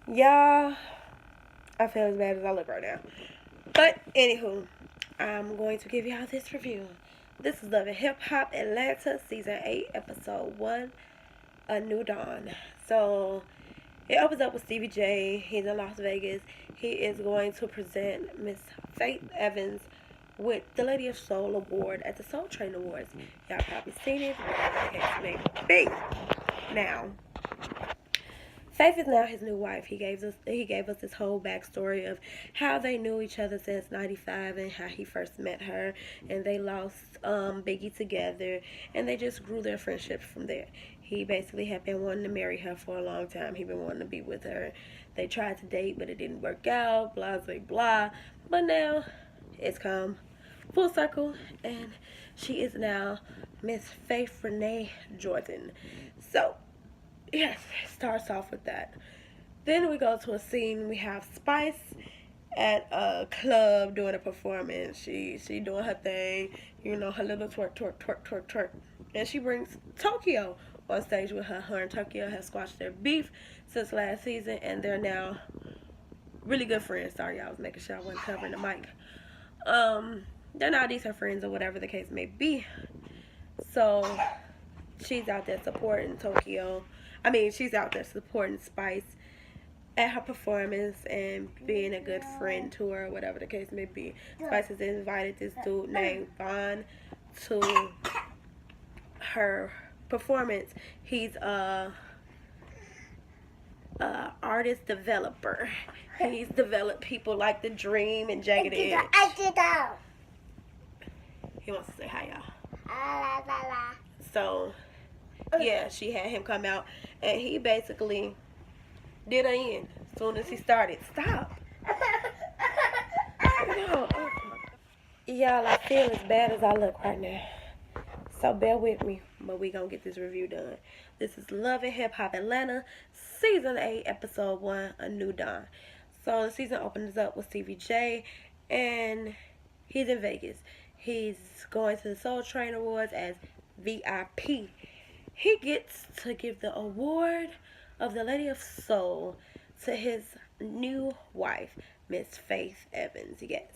Y'all, I feel as bad as I look right now. But, anywho, I'm going to give y'all this review. This is Love and Hip Hop Atlanta, Season 8, Episode 1, A New Dawn. So, it opens up with Stevie J. He's in Las Vegas. He is going to present Miss Faith Evans with the Lady of Soul Award at the Soul Train Awards. Y'all probably seen it, whatever the case may be. Now, Faith is now his new wife. He gave us this whole backstory of how they knew each other since '95 and how he first met her, and they lost Biggie together, and they just grew their friendship from there. He basically had been wanting to marry her for a long time. He'd been wanting to be with her. They tried to date, but it didn't work out. Blah blah blah. But now it's come full circle, and she is now Miss Faith Renee Jordan. So yes, it starts off with that. Then we go to a scene. We have Spice at a club doing a performance. She doing her thing, her little twerk, twerk, twerk, twerk, twerk. And she brings Tokyo on stage with her. Her and Tokyo have squashed their beef since last season, and they're now really good friends. Sorry, I was making sure I wasn't covering the mic. They're now decent friends or whatever the case may be. So she's out there supporting Tokyo. She's out there supporting Spice at her performance and being a good friend to her, whatever the case may be. Spice has invited this dude named Vaughn to her performance. He's a artist developer. He's developed people like The Dream and Jagged Edge. He wants to say hi, y'all. So, yeah, she had him come out, and he basically did her in as soon as he started. Stop. No. Y'all, I feel as bad as I look right now. So bear with me, but we gonna get this review done. This is Love and Hip Hop Atlanta, Season 8, Episode 1, A New Dawn. So the season opens up with Stevie J, and he's in Vegas. He's going to the Soul Train Awards as VIP. He gets to give the award of the Lady of Soul to his new wife, Miss Faith Evans. Yes.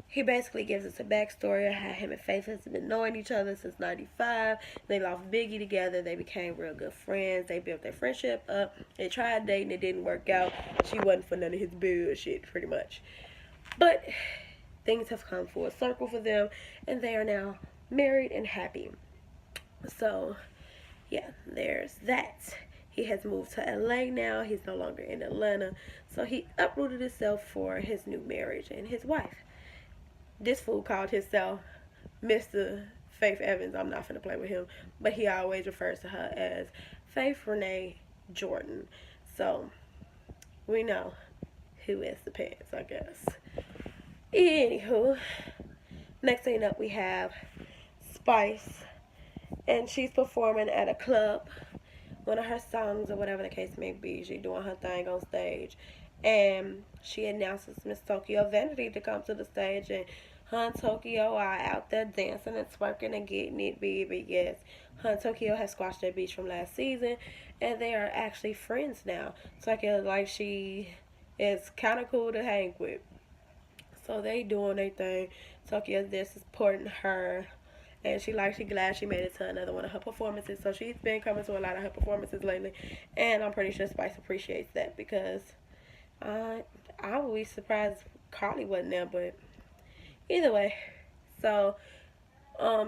He basically gives us a backstory of how him and Faith has been knowing each other since '95. They lost Biggie together. They became real good friends. They built their friendship up. They tried dating. It didn't work out. She wasn't for none of his bullshit, pretty much. But things have come full circle for them, and they are now married and happy. So, yeah, there's that. He has moved to LA now. He's no longer in Atlanta. So he uprooted himself for his new marriage and his wife. This fool called himself Mr. Faith Evans. I'm not finna play with him, but he always refers to her as Faith Renee Jordan. So we know who is the pants, I guess. Anywho, next thing up we have Spice, and she's performing at a club, one of her songs or whatever the case may be. She's doing her thing on stage, and she announces Miss Tokyo Vanity to come to the stage, and her and Tokyo are out there dancing and twerking and getting it, baby. Yes, her and Tokyo has squashed their beef from last season, and they are actually friends now. Tokyo like she is kind of cool to hang with. So they doing their thing. Tokyo's there supporting her, and she glad she made it to another one of her performances. So she's been coming to a lot of her performances lately, and I'm pretty sure Spice appreciates that because I would be surprised Carly wasn't there, but either way. So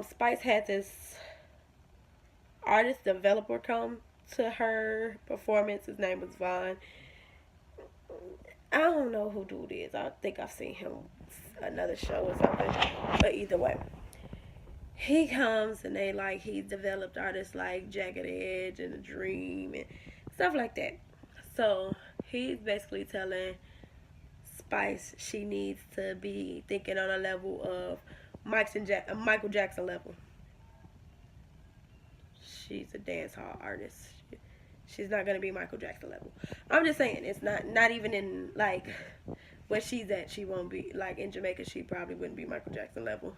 Spice had this artist developer come to her performance. His name was Vaughn. I don't know who dude is. I think I've seen him another show or something. But either way, he comes and he developed artists like Jagged Edge and The Dream and stuff like that. So he's basically telling Spice she needs to be thinking on a level of Michael Jackson level. She's a dance hall artist. She's not gonna be Michael Jackson level. I'm just saying it's not even in where she's at. She won't be in Jamaica. She probably wouldn't be Michael Jackson level.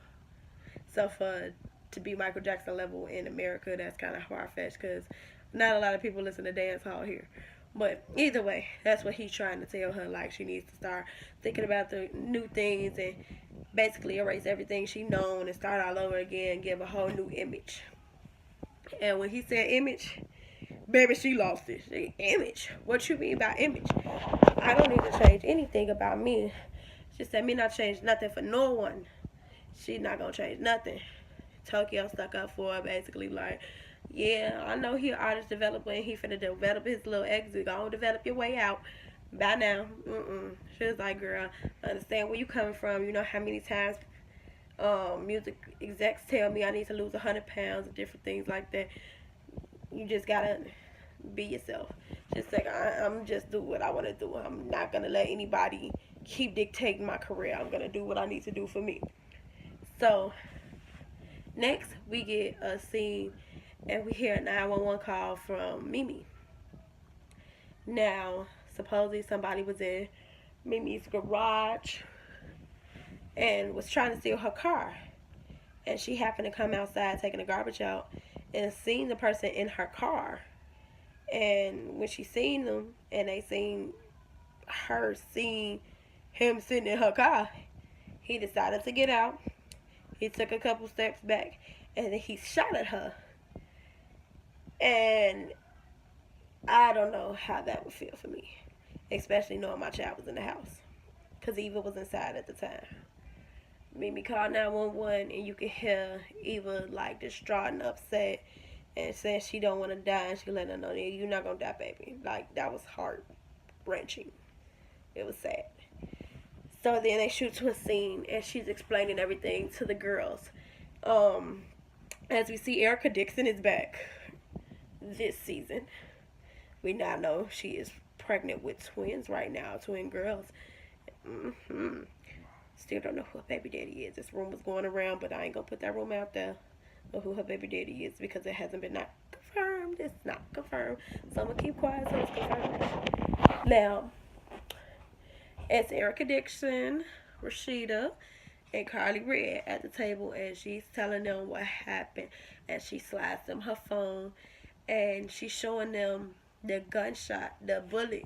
So for to be Michael Jackson level in America, that's kind of far fetched because not a lot of people listen to dance hall here. But either way, that's what he's trying to tell her. Like, she needs to start thinking about the new things and basically erase everything she known and start all over again, give a whole new image. And when he said image, baby, she lost it. Image? What you mean by image? I don't need to change anything about me. She said me not change nothing for no one. She not gonna change nothing. Tokyo stuck up for her, basically like, yeah, I know he an artist developer and he finna develop his little exit. Go on, develop your way out. By now, She was like, girl, I understand where you coming from. You know how many times music execs tell me I need to lose 100 pounds and different things like that. You just gotta be yourself. Just like I'm just do what I want to do. I'm not gonna let anybody keep dictating my career. I'm gonna do what I need to do for me. So next we get a scene and we hear a 911 call from Mimi. Now supposedly somebody was in Mimi's garage and was trying to steal her car. And she happened to come outside taking the garbage out and seen the person in her car. And when she seen them and they seen her seeing him sitting in her car, he decided to get out. He took a couple steps back and then he shot at her. And I don't know how that would feel for me, especially knowing my child was in the house because Eva was inside at the time. Mimi called 911 and you could hear Eva like distraught and upset and saying she don't want to die, and she let her know, you're not gonna die, baby. Like, that was heart wrenching. It was sad. So then they shoot to a scene and she's explaining everything to the girls. As we see, Erica Dixon is back this season. We now know she is pregnant with twins right now, twin girls. Still don't know who her baby daddy is. This rumor's going around, but I ain't gonna put that rumor out there of who her baby daddy is because it hasn't been not confirmed. It's not confirmed. So I'm gonna keep quiet so it's confirmed. Now, it's Erica Dixon, Rashida, and Carly Red at the table, and she's telling them what happened. And she slides them her phone, and she's showing them the gunshot, the bullet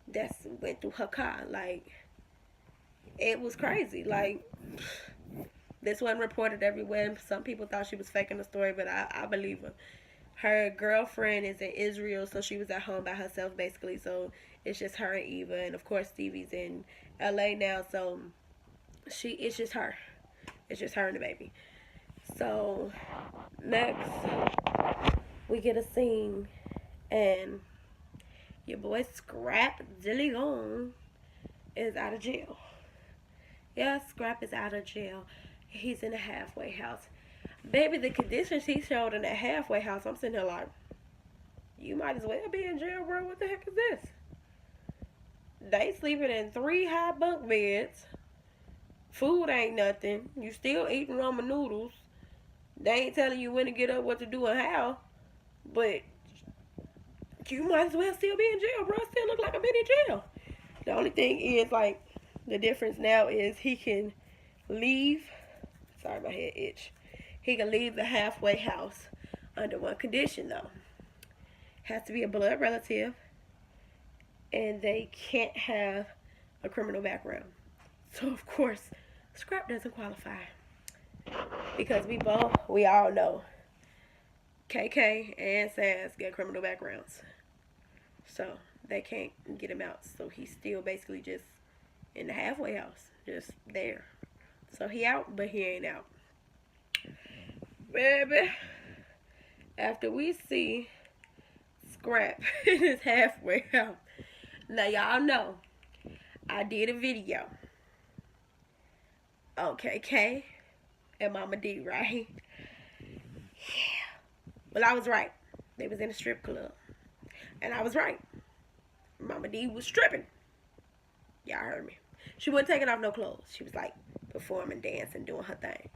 that went through her car. Like, it was crazy. Like, this wasn't reported everywhere. Some people thought she was faking the story, but I believe her. Her girlfriend is in Israel, so she was at home by herself, basically. So it's just her and Eva, and of course Stevie's in LA now, so it's just her. It's just her and the baby. So next we get a scene, and your boy Scrap Dillion is out of jail. Yeah, Scrap is out of jail. He's in a halfway house. Baby, the conditions he showed in that halfway house, I'm sitting here like, you might as well be in jail, bro. What the heck is this? They sleeping in 3 high bunk beds. Food ain't nothing. You still eating ramen noodles. They ain't telling you when to get up, what to do, and how. But you might as well still be in jail, bro. Still look like I'm in jail. The only thing is, like, the difference now is he can leave. Sorry, my head itch. He can leave the halfway house under one condition, though. Has to be a blood relative, and they can't have a criminal background. So, of course, Scrap doesn't qualify. Because we all know KK and Sass get criminal backgrounds. So, they can't get him out. So, he's still basically just in the halfway house. Just there. So, he out, but he ain't out. Baby, after we see Scrap in his halfway house, now y'all know I did a video on KK and Mama D, right? Yeah. Well, I was right. They was in a strip club. And I was right. Mama D was stripping. Y'all heard me. She wasn't taking off no clothes. She was like performing, dancing, doing her thing.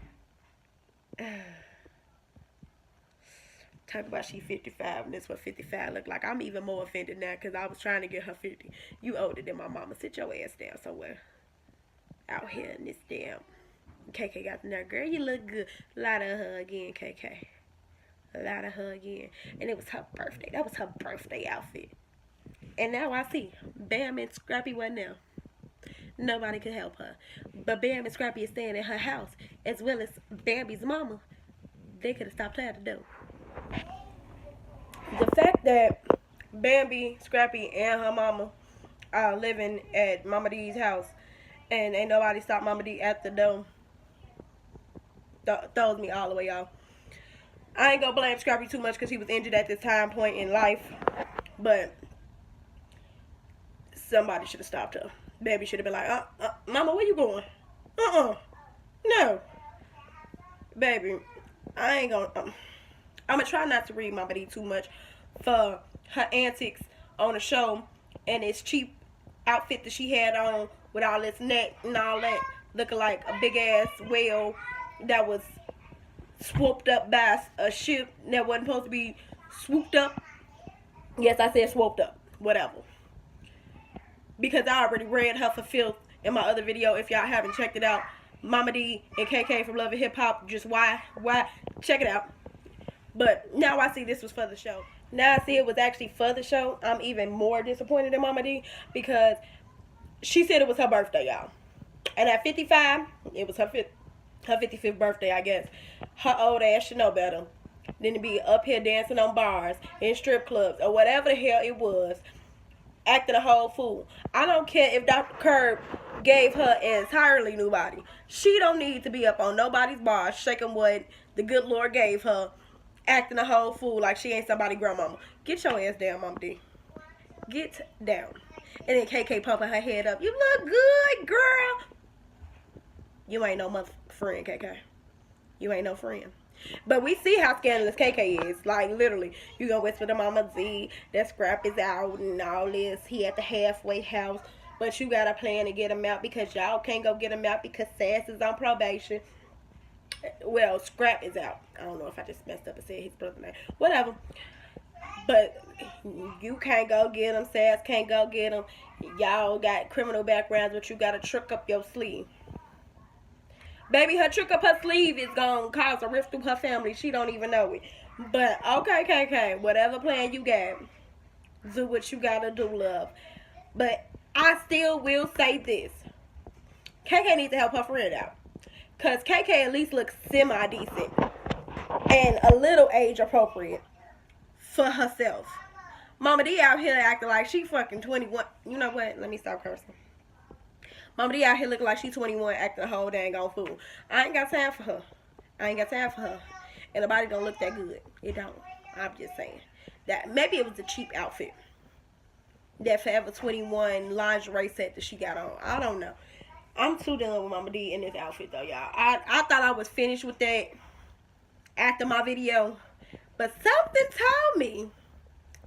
Talk about she 55 and this what 55 look like. I'm even more offended now because I was trying to get her 50. You older than my mama. Sit your ass down somewhere. Out here in this damn. KK got the nerve. Girl, you look good. A lot of her again, KK. A lot of her again. And it was her birthday. That was her birthday outfit. And now I see Bam and Scrappy wasn't there. Nobody could help her. But Bam and Scrappy is staying in her house, as well as Bambi's mama. They could have stopped her at the door. The fact that Bambi, Scrappy, and her mama are living at Mama D's house and ain't nobody stopped Mama D at the door throws me all the way off. I ain't gonna blame Scrappy too much because he was injured at this time point in life, but somebody should have stopped her. Baby should have been like, Mama, where you going? No. Baby, I ain't gonna, I'm gonna try not to read Mama D too much for her antics on the show and this cheap outfit that she had on with all this neck and all that, looking like a big ass whale that was swooped up by a ship that wasn't supposed to be swooped up. Yes, I said swooped up. Whatever. Because I already read her for filth in my other video. If y'all haven't checked it out, Mama D and KK from Love and Hip Hop. Just why? Check it out. But now I see this was for the show. Now I see it was actually for the show. I'm even more disappointed in Mama D because she said it was her birthday, y'all. And at 55, it was her 55th birthday, I guess. Her old ass should know better than to be up here dancing on bars in strip clubs or whatever the hell it was, acting a whole fool. I don't care if Dr. Curb gave her an entirely new body. She don't need to be up on nobody's bars shaking what the good Lord gave her, acting a whole fool like she ain't somebody's grandmama. Get your ass down, Mama D. Get down. And then KK pumping her head up. You look good, girl. You ain't no mother friend, KK. You ain't no friend. But we see how scandalous KK is. Like, literally, you gonna whisper to Mama Z that Scrap is out and all this. He at the halfway house. But you got a plan to get him out because y'all can't go get him out because Sass is on probation. Well, Scrap is out. I don't know if I just messed up and said his brother's name. Whatever. But you can't go get him. Sass can't go get him. Y'all got criminal backgrounds, but you got to trick up your sleeve. Baby, her trick up her sleeve is going to cause a rift through her family. She don't even know it. But, okay, KK, whatever plan you got, do what you got to do, love. But I still will say this. KK needs to help her friend out. Because KK at least looks semi-decent and a little age-appropriate for herself. Mama D out here acting like she fucking 21. You know what? Let me stop cursing. Mama D out here looking like she 21 acting a whole dang on fool. I ain't got time for her. And the body don't look that good. It don't. I'm just saying. That maybe it was a cheap outfit. That Forever 21 lingerie set that she got on. I don't know. I'm too done with Mama D in this outfit though, y'all. I thought I was finished with that after my video. But something told me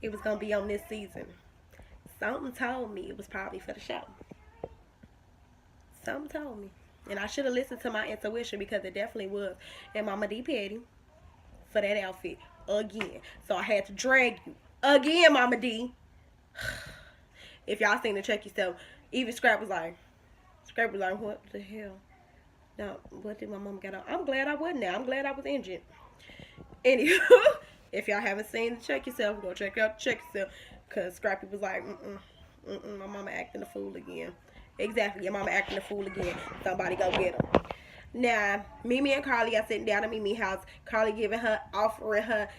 it was going to be on this season. Something told me it was probably for the show. Something told me. And I should have listened to my intuition because it definitely was. And Mama D petty for that outfit again. So I had to drag you again, Mama D. If y'all seen the Check Yourself, even Scrap was like, what the hell? Now, what did my mom get on? I'm glad I wasn't there. I'm glad I was injured. Anywho, if y'all haven't seen the Check Yourself, go check out Check Yourself. Because Scrappy was like, my mama acting a fool again. Exactly, your mama acting a fool again. Somebody go get her. Now, Mimi and Carly are sitting down at Mimi's house. Carly offering her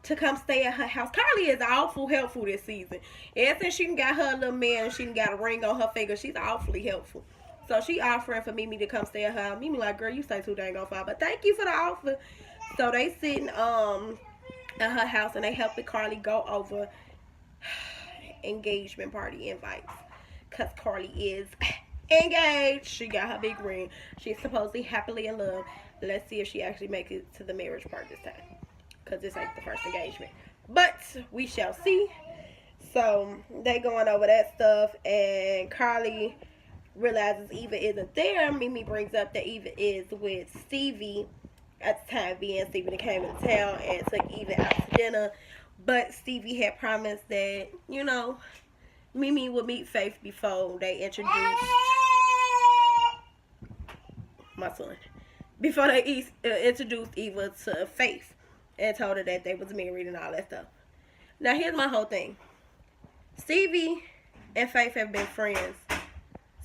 to come stay at her house. Carly is awful helpful this season. Ever since she got her little man and she got a ring on her finger, she's awfully helpful. So she offering for Mimi to come stay at her house. Mimi like, girl, you stay too dang on fire, but thank you for the offer. So they sitting at her house and they helping Carly go over engagement party invites. Because Carly is engaged. She got her big ring. She's supposedly happily in love. Let's see if she actually makes it to the marriage part this time. Because this ain't the first engagement. But we shall see. So they going over that stuff. And Carly realizes Eva isn't there. Mimi brings up that Eva is with Stevie. At the time being, Stevie came into town and took Eva out to dinner. But Stevie had promised that, you know, Mimi would meet Faith before they introduced my son. Before they introduced Eva to Faith and told her that they was married and all that stuff. Now, here's my whole thing. Stevie and Faith have been friends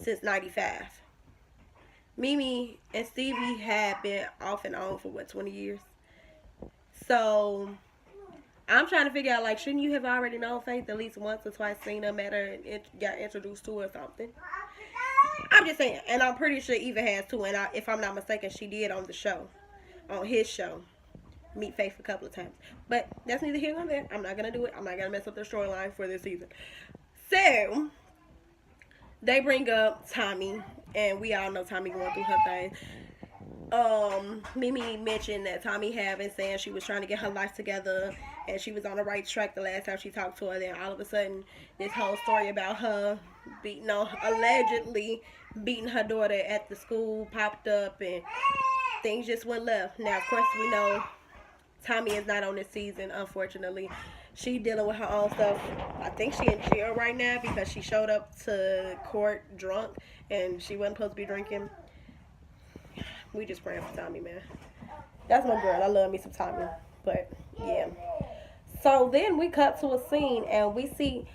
since 95. Mimi and Stevie have been off and on for 20 years. So I'm trying to figure out, like, shouldn't you have already known Faith at least once or twice, seen her, met her, and got introduced to her or something? I'm just saying, and I'm pretty sure Eva has too, and if I'm not mistaken, she did on the show, on his show, meet Faith a couple of times. But that's neither here nor there. I'm not going to do it. I'm not going to mess up their storyline for this season. So, they bring up Tommy, and we all know Tommy going through her thing. Mimi mentioned that Tommy had been saying she was trying to get her life together and she was on the right track the last time she talked to her. Then all of a sudden, this whole story about her allegedly beating her daughter at the school popped up and things just went left. Now, of course, we know Tommy is not on this season, unfortunately. She dealing with her own stuff. I think she in jail right now because she showed up to court drunk and she wasn't supposed to be drinking. We just praying for Tommy, man. That's my girl. I love me some Tommy. But, yeah. So, then we cut to a scene, and we see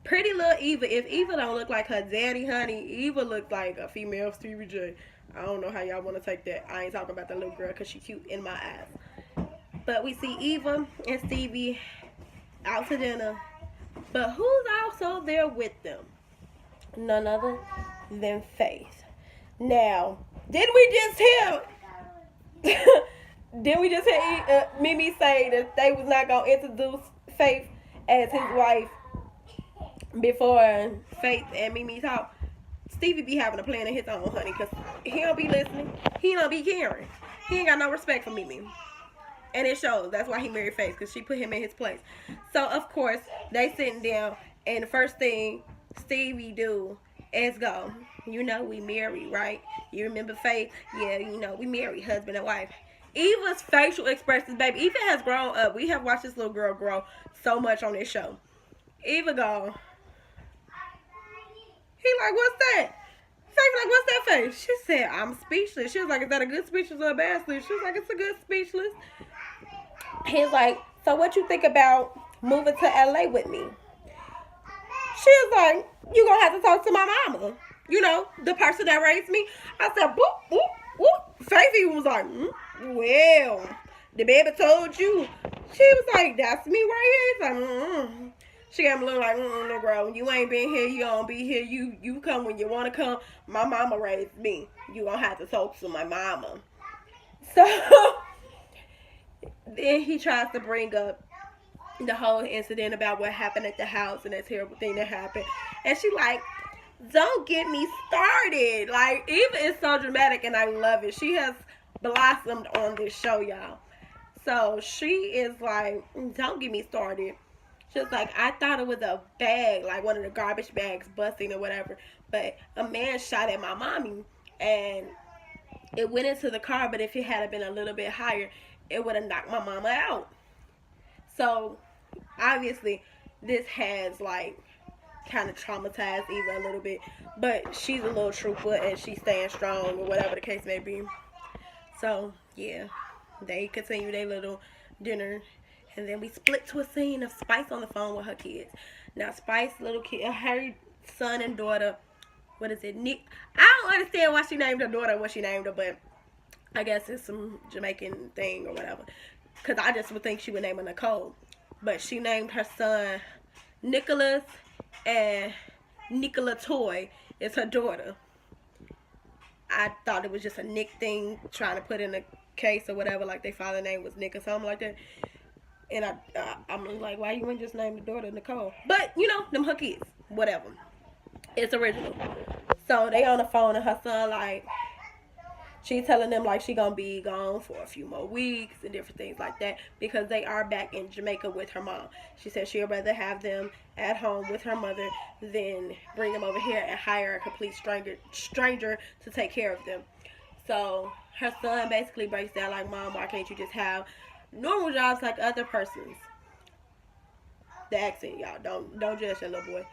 pretty little Eva. If Eva don't look like her daddy, honey, Eva look like a female Stevie J. I don't know how y'all want to take that. I ain't talking about the little girl because she cute in my eyes. But we see Eva and Stevie out to dinner. But who's also there with them? None other than Faith. Now, did we just hear Mimi say that they was not going to introduce Faith as his wife before Faith and Mimi talk? Stevie be having a plan of his own, honey, because he don't be listening. He don't be caring. He ain't got no respect for Mimi. And it shows. That's why he married Faith, because she put him in his place. So, of course, they sitting down, and the first thing Stevie do is go, you know, we married, right? You remember Faith? Yeah, you know, we married, husband and wife. Eva's facial expressions, baby. Eva has grown up. We have watched this little girl grow so much on this show. Eva go, he like, what's that? Faith like, what's that face? She said, I'm speechless. She was like, is that a good speechless or a bad speechless? She was like, it's a good speechless. He's like, so what you think about moving to LA with me? She was like, you gonna have to talk to my mama. You know, the person that raised me. I said, boop, boop, boop. Faithy was like, well, the baby told you. She was like, that's me right here. He's like, She got me looking like, no, girl, you ain't been here, you don't be here. You come when you want to come. My mama raised me. You gonna have to talk to my mama. So, then he tries to bring up the whole incident about what happened at the house and that terrible thing that happened. And she like, don't get me started. Like, Eva is so dramatic and I love it. She has blossomed on this show, y'all. So she is like, don't get me started. She's like, I thought it was a bag, like one of the garbage bags busting or whatever. But a man shot at my mommy and it went into the car, but if it had been a little bit higher, it would have knocked my mama out. So, obviously, this has, like, kind of traumatized Eva a little bit. But she's a little trooper and she's staying strong or whatever the case may be. So, yeah. They continue their little dinner. And then we split to a scene of Spice on the phone with her kids. Now, Spice, little kid, her son and daughter, what is it, Nick? I don't understand why she named her daughter what she named her, but I guess it's some Jamaican thing or whatever. Because I just would think she would name her Nicole. But she named her son Nicholas, and Nicola Toy is her daughter. I thought it was just a Nick thing, trying to put in a case or whatever, like their father's name was Nick or something like that. And I'm like, why you wouldn't just name the daughter Nicole? But, you know, them her kids. Whatever. It's original. So, they on the phone and her son, like, she telling them, like, she gonna be gone for a few more weeks and different things like that because they are back in Jamaica with her mom. She said she'd rather have them at home with her mother than bring them over here and hire a complete stranger to take care of them. So, her son basically breaks down, like, Mom, why can't you just have normal jobs like other persons? The accent, y'all. Don't judge that little boy.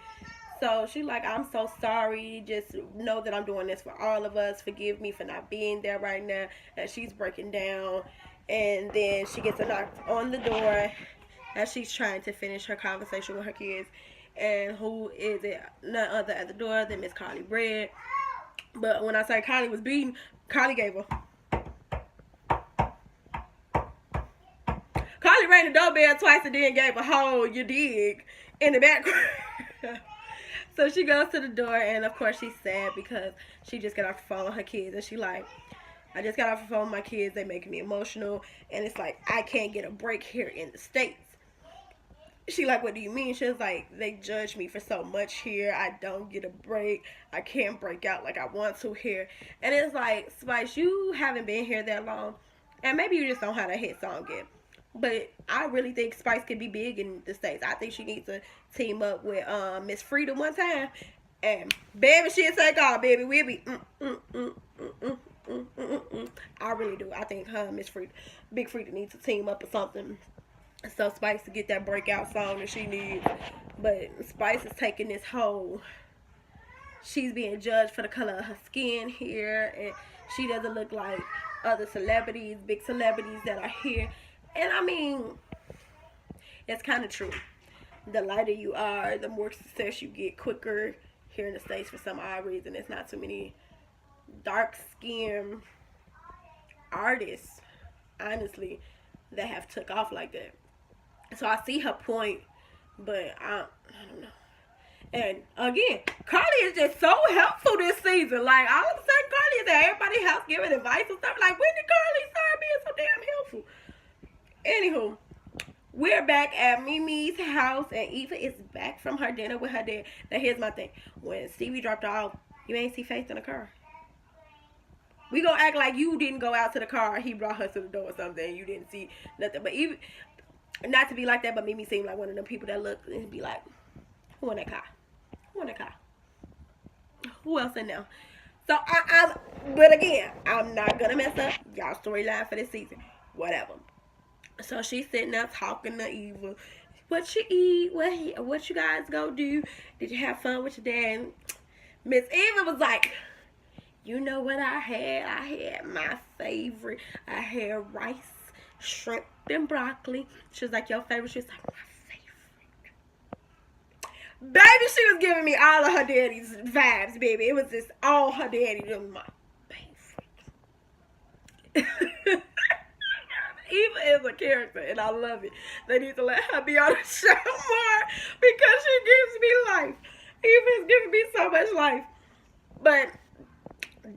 So she like, I'm so sorry. Just know that I'm doing this for all of us. Forgive me for not being there right now. And she's breaking down. And then she gets a knock on the door as she's trying to finish her conversation with her kids. And who is it? None other at the door than Miss Carly Bread. But when I say Carly was beaten, Carly gave her. Carly rang the doorbell twice and then gave a whole, you dig, in the background. So she goes to the door, and of course she's sad because she just got off the phone with her kids, and she like, I just got off the phone with my kids, they making me emotional, and it's like, I can't get a break here in the States. She like, what do you mean? She was like, they judge me for so much here, I don't get a break, I can't break out like I want to here. And it's like, Spice, you haven't been here that long, and maybe you just don't have a hit song yet. But I really think Spice could be big in the States. I think she needs to team up with Miss Frida one time. And baby, she'll take off, baby. We'll be I really do. I think her and Miss Frida, Big Frida, needs to team up or something. So Spice to get that breakout song that she needs. But Spice is taking this whole, she's being judged for the color of her skin here, and she doesn't look like other celebrities, big celebrities that are here. And I mean, it's kind of true. The lighter you are, the more success you get quicker here in the States for some odd reason. There's not too many dark-skinned artists, honestly, that have took off like that. So I see her point, but I don't know. And again, Carly is just so helpful this season. Like, all of a sudden, Carly is at everybody's house giving advice and stuff. Like, when did Carly start being so damn helpful? Anywho, we're back at Mimi's house, and Eva is back from her dinner with her dad. Now, here's my thing. When Stevie dropped her off, you ain't see Faith in the car. We gonna act like you didn't go out to the car. He brought her to the door or something, and you didn't see nothing. But even, not to be like that, but Mimi seemed like one of them people that look and be like, who in that car? Who in that car? Who else in there? So, but again, I'm not gonna mess up y'all storyline for this season. Whatever. So she's sitting there talking to Eva. What you eat? What you guys go do? Did you have fun with your dad? Miss Eva was like, you know what I had? I had my favorite. I had rice, shrimp, and broccoli. She was like, your favorite? She was like, my favorite. Baby, she was giving me all of her daddy's vibes, baby. It was just all her daddy doing my favorite. Eva is a character, and I love it. They need to let her be on the show more because she gives me life. Eva is giving me so much life. But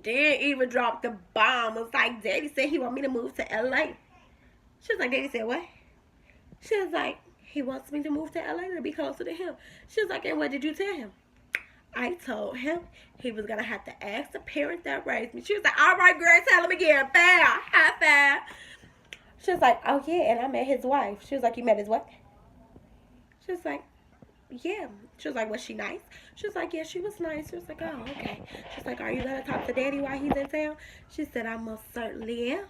then Eva dropped the bomb. It was like, Daddy said he want me to move to LA. She was like, Daddy said what? She was like, he wants me to move to LA to be closer to him. She was like, and what did you tell him? I told him he was going to have to ask the parents that raised me. She was like, all right, girl, tell him again. Bow, high five. She was like, oh, yeah, and I met his wife. She was like, you met his what? She was like, yeah. She was like, was she nice? She was like, yeah, she was nice. She was like, oh, okay. She was like, are you going to talk to Daddy while he's in town? She said, I most certainly am.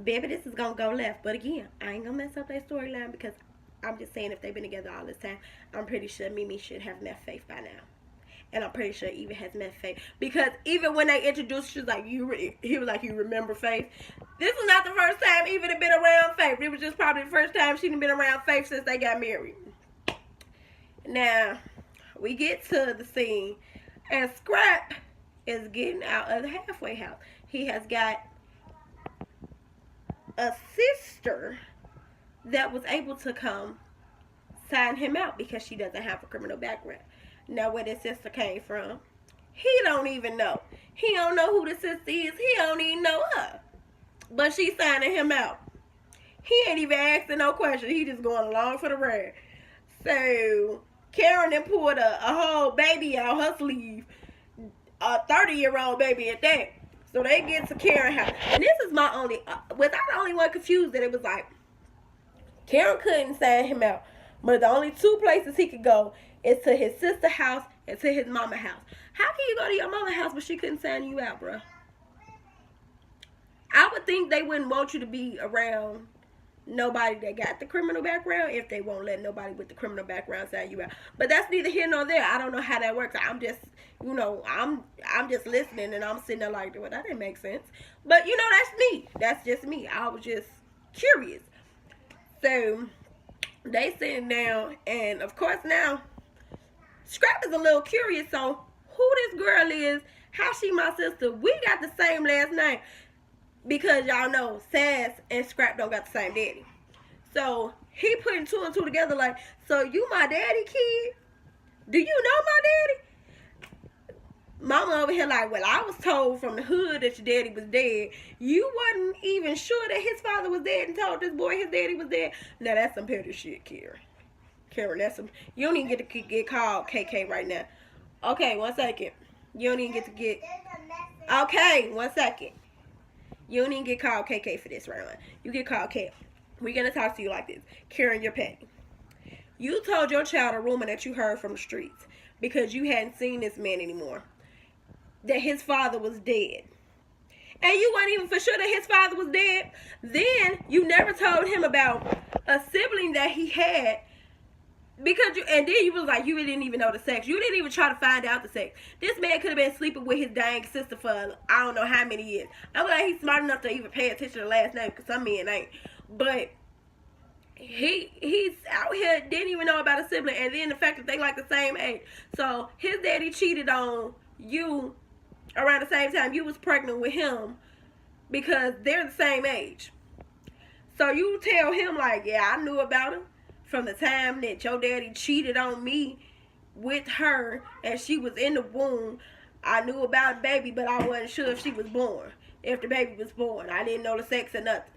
Baby, this is going to go left. But again, I ain't going to mess up that storyline because I'm just saying if they've been together all this time, I'm pretty sure Mimi should have met Faith by now. And I'm pretty sure Eva has met Faith. Because even when they introduced, she was like, he was like, you remember Faith? This was not the first time Eva had been around Faith. It was just probably the first time she'd been around Faith since they got married. Now, we get to the scene. And Scrap is getting out of the halfway house. He has got a sister that was able to come sign him out because she doesn't have a criminal background. Now, where this sister came from, he don't even know. He don't know who the sister is. He don't even know her. But she's signing him out. He ain't even asking no question. He just going along for the ride. So, Karen then pulled a whole baby out her sleeve. A 30-year-old baby at that. So they get to Karen's house. And this is my only, was I the only one confused that it was like, Karen couldn't sign him out. But the only two places he could go is to his sister's house and to his mama's house. How can you go to your mama's house but she couldn't sign you out, bro? I would think they wouldn't want you to be around nobody that got the criminal background if they won't let nobody with the criminal background sign you out. But that's neither here nor there. I don't know how that works. I'm just, you know, I'm just listening and I'm sitting there like, well, that didn't make sense. But, you know, that's me. That's just me. I was just curious. So they sitting down, and of course now Scrap is a little curious on who this girl is, how she my sister. We got the same last name because y'all know Sass and Scrap don't got the same daddy. So he putting two and two together like, so you my daddy kid? Do you know my daddy? Mama over here like, well, I was told from the hood that your daddy was dead. You wasn't even sure that his father was dead and told this boy his daddy was dead. Now that's some petty shit, Karen. Karen, that's some. You don't even get to get called KK right now. Okay, 1 second. You don't even get to get. Okay, 1 second. You don't even get called KK for this right now. You get called K. We're gonna talk to you like this, Karen. You're petty. You told your child a rumor that you heard from the streets because you hadn't seen this man anymore, that his father was dead. And you weren't even for sure that his father was dead. Then you never told him about a sibling that he had because and then you was like, you didn't even know the sex. You didn't even try to find out the sex. This man could have been sleeping with his dang sister for I don't know how many years. I'm like, he's smart enough to even pay attention to the last name because some men ain't. But he's out here, didn't even know about a sibling, and then the fact that they like the same age. So his daddy cheated on you around the same time you was pregnant with him because they're the same age. So you tell him like, yeah, I knew about him from the time that your daddy cheated on me with her and she was in the womb. I knew about the baby, but I wasn't sure if she was born. If the baby was born, I didn't know the sex or nothing.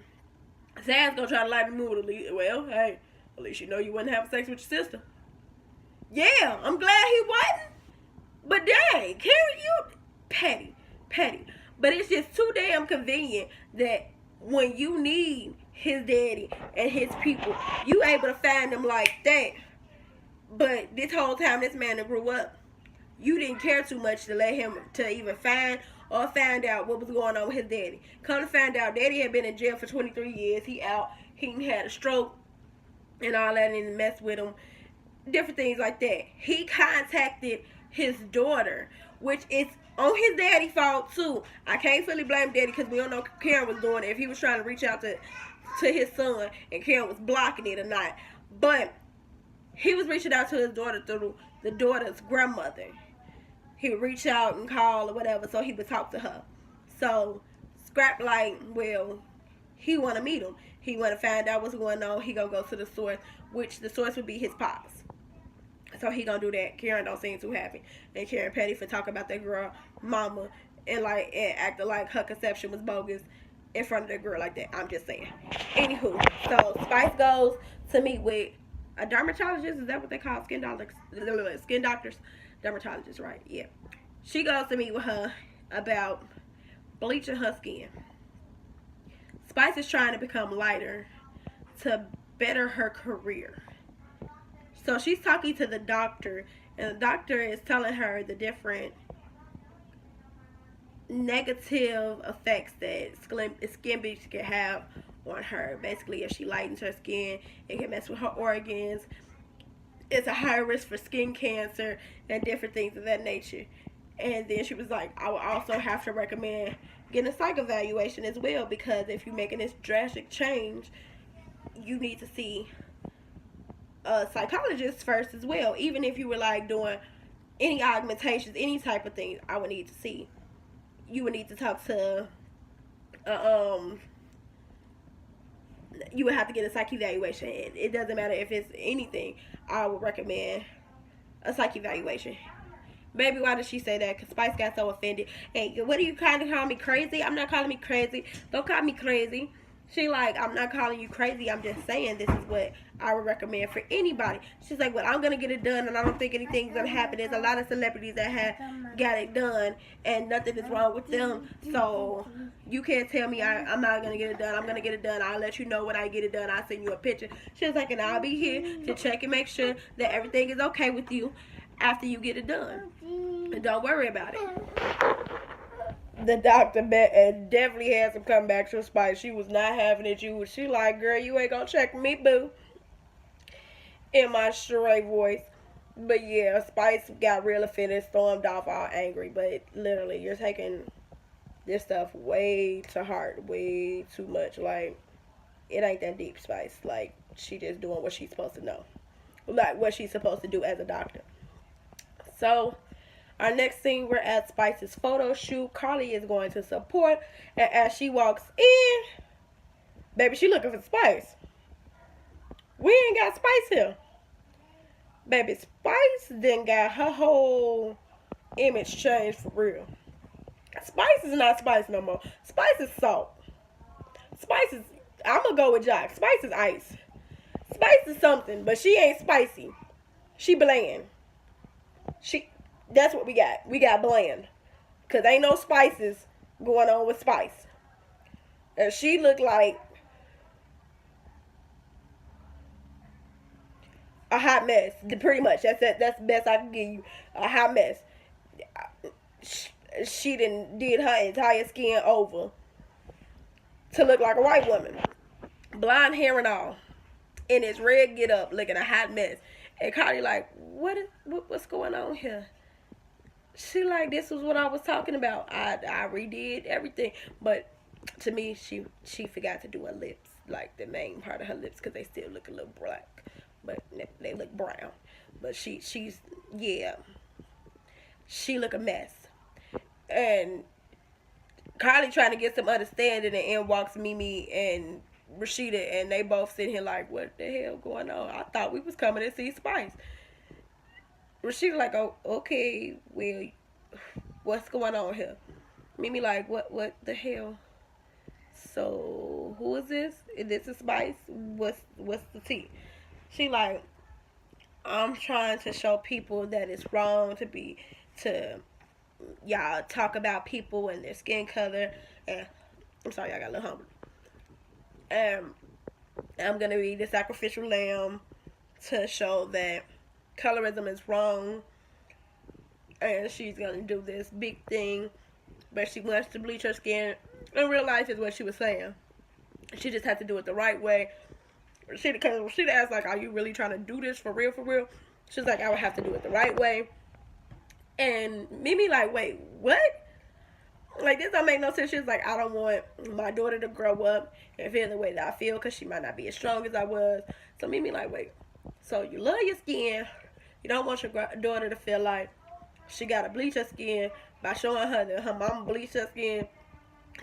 Sam's gonna try to lighten the mood. Well, hey, at least you know you wasn't having sex with your sister. Yeah, I'm glad he wasn't. But dang, Karen, you petty. But it's just too damn convenient that when you need his daddy and his people, you able to find them like that. But this whole time this man grew up, you didn't care too much to let him to even find or find out what was going on with his daddy. Come to find out, daddy had been in jail for 23 years. He out. He had a stroke and all that and messed with him. Different things like that. He contacted his daughter, which is on his daddy's fault too. I can't fully blame daddy because we don't know if Karen was doing it, if he was trying to reach out to his son and Karen was blocking it or not. But he was reaching out to his daughter through the daughter's grandmother. He would reach out and call or whatever, so he would talk to her. So Scrap like, well, he want to meet him. He want to find out what's going on. He gonna go to the source, which the source would be his pops. So he gonna do that. Karen don't seem too happy, and Karen petty for talking about that girl mama and acting like her conception was bogus in front of that girl like that. I'm just saying. Anywho, so Spice goes to meet with a dermatologist. Is that what they call skin doctors? Skin doctors. Dermatologist, right? Yeah. She goes to meet with her about bleaching her skin. Spice is trying to become lighter to better her career. So she's talking to the doctor, and the doctor is telling her the different negative effects that skin bleach can have on her. Basically, if she lightens her skin, it can mess with her organs. It's a higher risk for skin cancer and different things of that nature. And then she was like, I would also have to recommend getting a psych evaluation as well, because if you're making this drastic change, you need to see a psychologist first as well. Even if you were like doing any augmentations, any type of thing, I would need to see. You would need to talk to you would have to get a psych evaluation. It doesn't matter if it's anything. I would recommend a psych evaluation. Baby, why did she say that? Because Spice got so offended. Hey, what are you trying to call me crazy? I'm not calling me crazy. Don't call me crazy. She like, I'm not calling you crazy. I'm just saying this is what I would recommend for anybody. She's like, well, I'm going to get it done, and I don't think anything's going to happen. There's a lot of celebrities that have got it done, and nothing is wrong with them. So you can't tell me I'm not going to get it done. I'm going to get it done. I'll let you know when I get it done. I'll send you a picture. She was like, and I'll be here to check and make sure that everything is okay with you after you get it done. And don't worry about it. The doctor definitely had some comebacks with Spice. She was not having it. She like, girl, you ain't gonna check me, boo. In my stray voice. But yeah, Spice got real offended, stormed off all angry. But literally, you're taking this stuff way to heart, way too much. Like, it ain't that deep, Spice. Like, she just doing what she's supposed to know. Like, what she's supposed to do as a doctor. So our next scene, we're at Spice's photo shoot. Carly is going to support, and as she walks in, baby, she looking for Spice. We ain't got Spice here. Baby, Spice then got her whole image changed for real. Spice is not Spice no more. Spice is salt. Spice is, I'm gonna go with Jock. Spice is ice. Spice is something, but she ain't spicy. She bland. That's what we got. We got bland. Cause ain't no spices going on with Spice. And she looked like a hot mess. Pretty much. That's the best I can give you. A hot mess. She did her entire skin over to look like a white woman. Blonde hair and all. In its red get up, looking a hot mess. And Cardi like, what's going on here? She like, this was what I was talking about. I redid everything. But to me, she forgot to do her lips. Like the main part of her lips, because they still look a little black. But they look brown. But she's yeah. She look a mess. And Carly trying to get some understanding, and in walks Mimi and Rashida, and they both sitting here like, what the hell going on? I thought we was coming to see Spice. Rashida like, oh, okay, well, what's going on here? Mimi like, what the hell? So who is this? Is this a Spice? What's the tea? She like, I'm trying to show people that it's wrong to y'all talk about people and their skin color. And I'm sorry, I got a little hungry. I'm gonna be the sacrificial lamb to show that colorism is wrong, and she's gonna do this big thing, but she wants to bleach her skin. In real life, is what she was saying. She just had to do it the right way. She asked like, "Are you really trying to do this for real? For real?" She's like, "I would have to do it the right way." And Mimi like, "Wait, what?" Like, this don't make no sense. She's like, I don't want my daughter to grow up and feel the way that I feel, because she might not be as strong as I was. So Mimi like, wait, so you love your skin, you don't want your daughter to feel like she gotta bleach her skin by showing her that her mama bleached her skin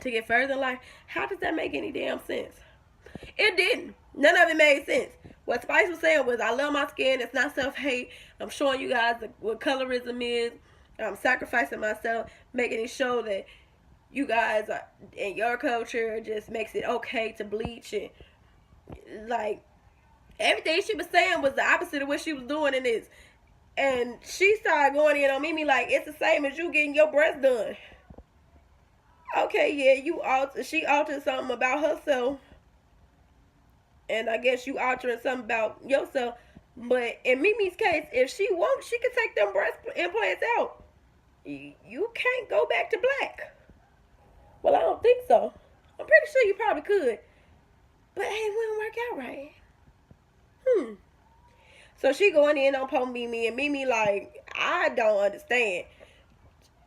to get further in life. How does that make any damn sense? It didn't. None of it made sense. What Spice was saying was, I love my skin, it's not self-hate, I'm showing you guys what colorism is, I'm sacrificing myself, making it show that you guys are, in your culture just makes it okay to bleach. And like, everything she was saying was the opposite of what she was doing in this. And she started going in on Mimi like, it's the same as you getting your breast done. Okay, yeah, she altered something about herself, and I guess you altering something about yourself. But in Mimi's case, if she wants, she can take them breast implants out. You can't go back to black. Well, I don't think so. I'm pretty sure you probably could. But hey, it wouldn't work out right. So she going in on poor Mimi, and Mimi like, I don't understand.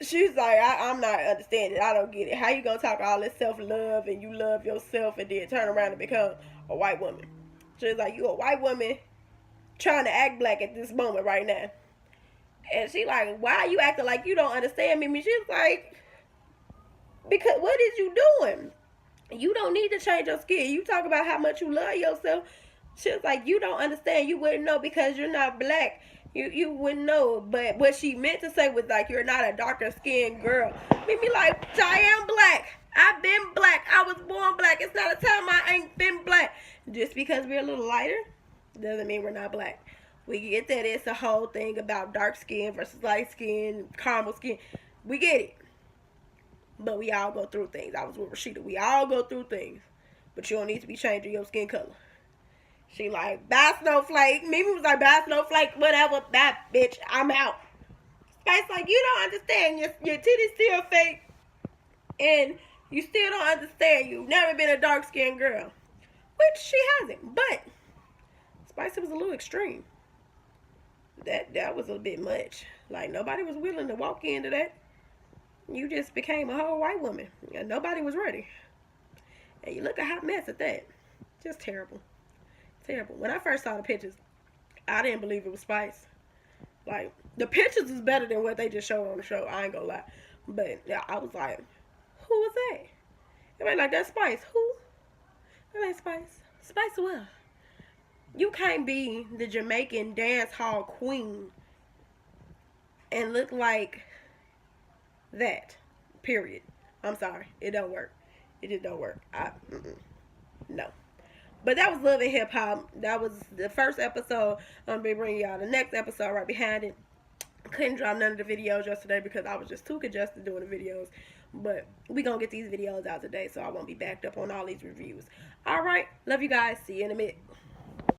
She's like, I'm not understanding. I don't get it. How you gonna talk all this self-love and you love yourself and then turn around and become a white woman? She's like, you a white woman trying to act black at this moment right now. And she like, why are you acting like you don't understand Mimi? She's like, because what is you doing? You don't need to change your skin. You talk about how much you love yourself. She was like, you don't understand. You wouldn't know because you're not black. You wouldn't know. But what she meant to say was like, you're not a darker skinned girl. Mimi like, I am black. I've been black. I was born black. It's not a time I ain't been black. Just because we're a little lighter doesn't mean we're not black. We get that it's a whole thing about dark skin versus light skin, caramel skin. We get it. But we all go through things. I was with Rashida. We all go through things. But you don't need to be changing your skin color. She like, bye Snowflake. Mimi was like, bye Snowflake, whatever. Bye, bitch. I'm out. Spice like, you don't understand. Your titties still fake. And you still don't understand. You've never been a dark-skinned girl. Which she hasn't. But Spice was a little extreme. That was a bit much. Like, nobody was willing to walk into that. You just became a whole white woman. And nobody was ready. And you look a hot mess at that. Just terrible. Terrible. When I first saw the pictures, I didn't believe it was Spice. Like, the pictures is better than what they just showed on the show. I ain't gonna lie. But yeah, I was like, who was that? Everybody like, that's Spice. Who? That ain't Spice. Spice well. You can't be the Jamaican dance hall queen and look like that. Period. I'm sorry. It don't work. It just don't work. No. But that was Love and Hip Hop. That was the first episode. I'm going to be bringing y'all the next episode right behind it. Couldn't drop none of the videos yesterday because I was just too congested doing the videos. But we going to get these videos out today, so I won't be backed up on all these reviews. Alright. Love you guys. See you in a minute.